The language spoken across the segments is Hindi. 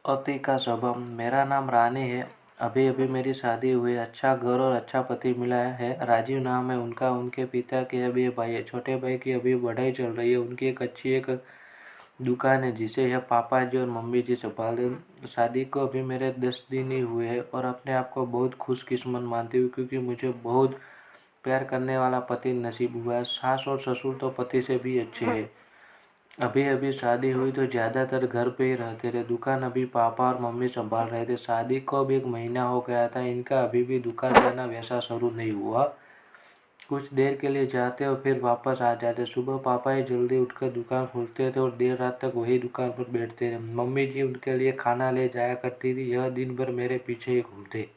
अति का शुभम। मेरा नाम रानी है। अभी अभी मेरी शादी हुई। अच्छा घर और अच्छा पति मिला है। राजीव नाम है उनका। उनके पिता के अभी भाई है। छोटे भाई की अभी पढ़ाई चल रही है। उनकी एक अच्छी एक दुकान है जिसे यह पापा जी और मम्मी जी संभालते। शादी को अभी मेरे 10 दिन ही हुए हैं और अपने आप को बहुत खुशकिस्मत मानती हूँ क्योंकि मुझे बहुत प्यार करने वाला पति नसीब हुआ है। सास और ससुर तो पति से भी अच्छे हैं। अभी अभी शादी हुई तो ज़्यादातर घर पे ही रहते थे। दुकान अभी पापा और मम्मी संभाल रहे थे। शादी को अब 1 महीना हो गया था। इनका अभी भी दुकान जाना वैसा शुरू नहीं हुआ। कुछ देर के लिए जाते और फिर वापस आ जाते। सुबह पापा ही जल्दी उठकर दुकान खोलते थे और देर रात तक वही दुकान पर बैठते थे। मम्मी जी उनके लिए खाना ले जाया करती थी। यह दिन भर मेरे पीछे ही घूमते।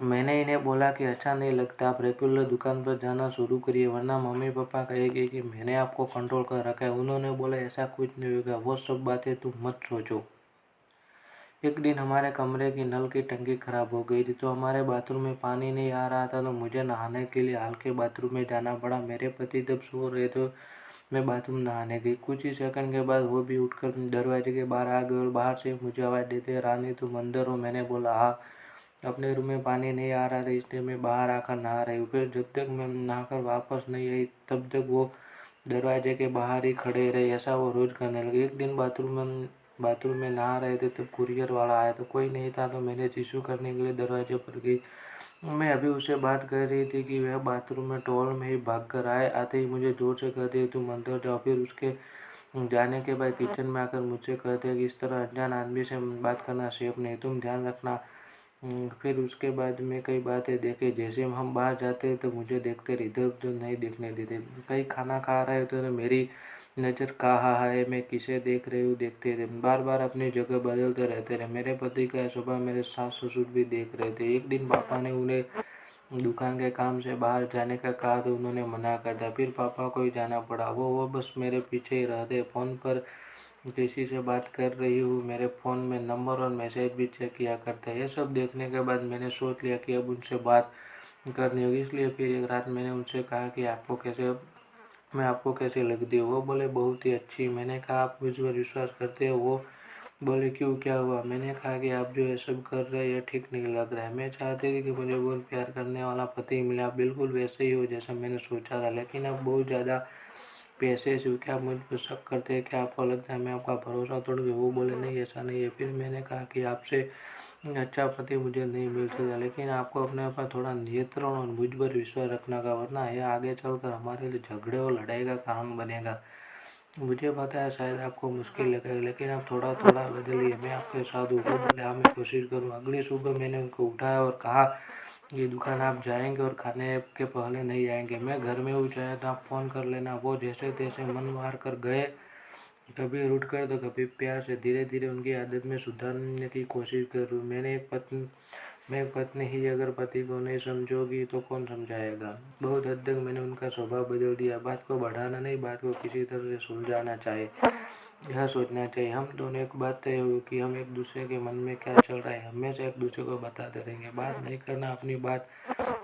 मैंने इन्हें बोला कि अच्छा नहीं लगता, आप रेगुलर दुकान पर जाना शुरू करिए वरना मम्मी पापा कहेंगे कि मैंने आपको कंट्रोल कर रखा है। उन्होंने बोला ऐसा कुछ नहीं होगा, वो सब बातें तुम मत सोचो। एक दिन हमारे कमरे की नल की टंकी खराब हो गई थी तो हमारे बाथरूम में पानी नहीं आ रहा था तो मुझे नहाने के लिए हाल के बाथरूम में जाना पड़ा। मेरे पति तब सो रहे थे। मैं बाथरूम नहाने गई। कुछ ही सेकंड के बाद वो भी उठकर दरवाजे के बाहर आ गए और बाहर से मुझे आवाज़ देते, रानी तुम अंदर हो? मैंने बोला हाँ। अपने रूम में पानी नहीं आ रहा था इसलिए मैं बाहर आकर नहा रही हूँ। फिर जब तक मैं नहाकर वापस नहीं आई तब तक वो दरवाजे के बाहर ही खड़े रहे। ऐसा वो रोज़ करने लगे। एक दिन बाथरूम में नहा रहे थे तब कुरियर वाला आया तो कोई नहीं था तो मैंने टिश्यू करने के लिए दरवाजे पर गई। मैं अभी उससे बात कर रही थी कि वह बाथरूम में टॉवल में ही भाग कर आते ही मुझे जोर से कहते तुम अंदर जाओ। फिर उसके जाने के बाद किचन में आकर मुझसे कहते कि इस तरह अनजान आदमी से बात करना सेफ नहीं, तुम ध्यान रखना। फिर उसके बाद में कई बातें देखे। जैसे हम बाहर जाते तो मुझे देखते रहे, इधर उधर नहीं देखने देते। कहीं खाना खा रहे थे तो मेरी नज़र कहाँ है, मैं किसे देख रही हूँ देखते थे। बार बार अपनी जगह बदलते रहते रहे। मेरे पति का स्वभाव मेरे सास ससुर भी देख रहे थे। एक दिन पापा ने उन्हें दुकान के काम से बाहर जाने का कहा तो उन्होंने मना कर दिया। फिर पापा को ही जाना पड़ा। वो बस मेरे पीछे ही रहते। फ़ोन पर किसी से बात कर रही हूँ, मेरे फ़ोन में नंबर और मैसेज भी चेक किया करते हैं। ये सब देखने के बाद मैंने सोच लिया कि अब उनसे बात करनी होगी। इसलिए फिर एक रात मैंने उनसे कहा कि मैं आपको कैसे लगती हूँ? वो बोले बहुत ही अच्छी। मैंने कहा आप मुझ पर विश्वास करते हो? वो बोले क्यों, क्या हुआ? मैंने कहा कि आप जो ये सब कर रहे हैं ये ठीक नहीं लग रहा है। मैं चाहती थी कि मुझे बहुत प्यार करने वाला पति मिले, आप बिल्कुल वैसे ही हो जैसा मैंने सोचा था, लेकिन अब बहुत ज़्यादा पैसे से क्या मुझ पर शक करते हैं? क्या आपको लगता है मैं आपका भरोसा तोड़ दूँ? वो बोले नहीं ऐसा नहीं है। फिर मैंने कहा कि आपसे अच्छा पति मुझे नहीं मिल सकता, लेकिन आपको अपने ऊपर थोड़ा नियंत्रण और मुझ पर विश्वास रखना का, वरना यह आगे चलकर हमारे लिए झगड़े और लड़ाई का कारण बनेगा। मुझे पता है शायद आपको मुश्किल लगेगा लेकिन आप थोड़ा थोड़ा बदलिए, मैं आपके साथ हूँ। वो बोले हाँ मैं कोशिश करूँ। अगली सुबह मैंने उनको उठाया और कहा ये दुकान आप जाएंगे और खाने के पहले नहीं आएंगे। मैं घर में हूँ, चाहे तो आप फ़ोन कर लेना। वो जैसे तैसे मन मार कर गए। कभी रूठ कर तो कभी प्यार से। धीरे धीरे उनकी आदत में सुधारने की कोशिश कर रही हूँ। मैं एक पत्नी ही अगर पति को नहीं समझोगी तो कौन समझाएगा? बहुत हद तक मैंने उनका स्वभाव बदल दिया। बात को बढ़ाना नहीं, बात को किसी तरह से सुलझाना चाहिए, यह सोचना चाहिए। हम दोनों एक बात तय हुई कि हम एक दूसरे के मन में क्या चल रहा है हमेशा एक दूसरे को बताते रहेंगे। बात नहीं करना, अपनी बात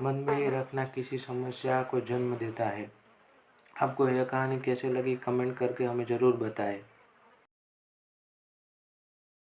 मन में ही रखना किसी समस्या को जन्म देता है। आपको यह कहानी कैसे लगी कमेंट करके हमें ज़रूर बताएं।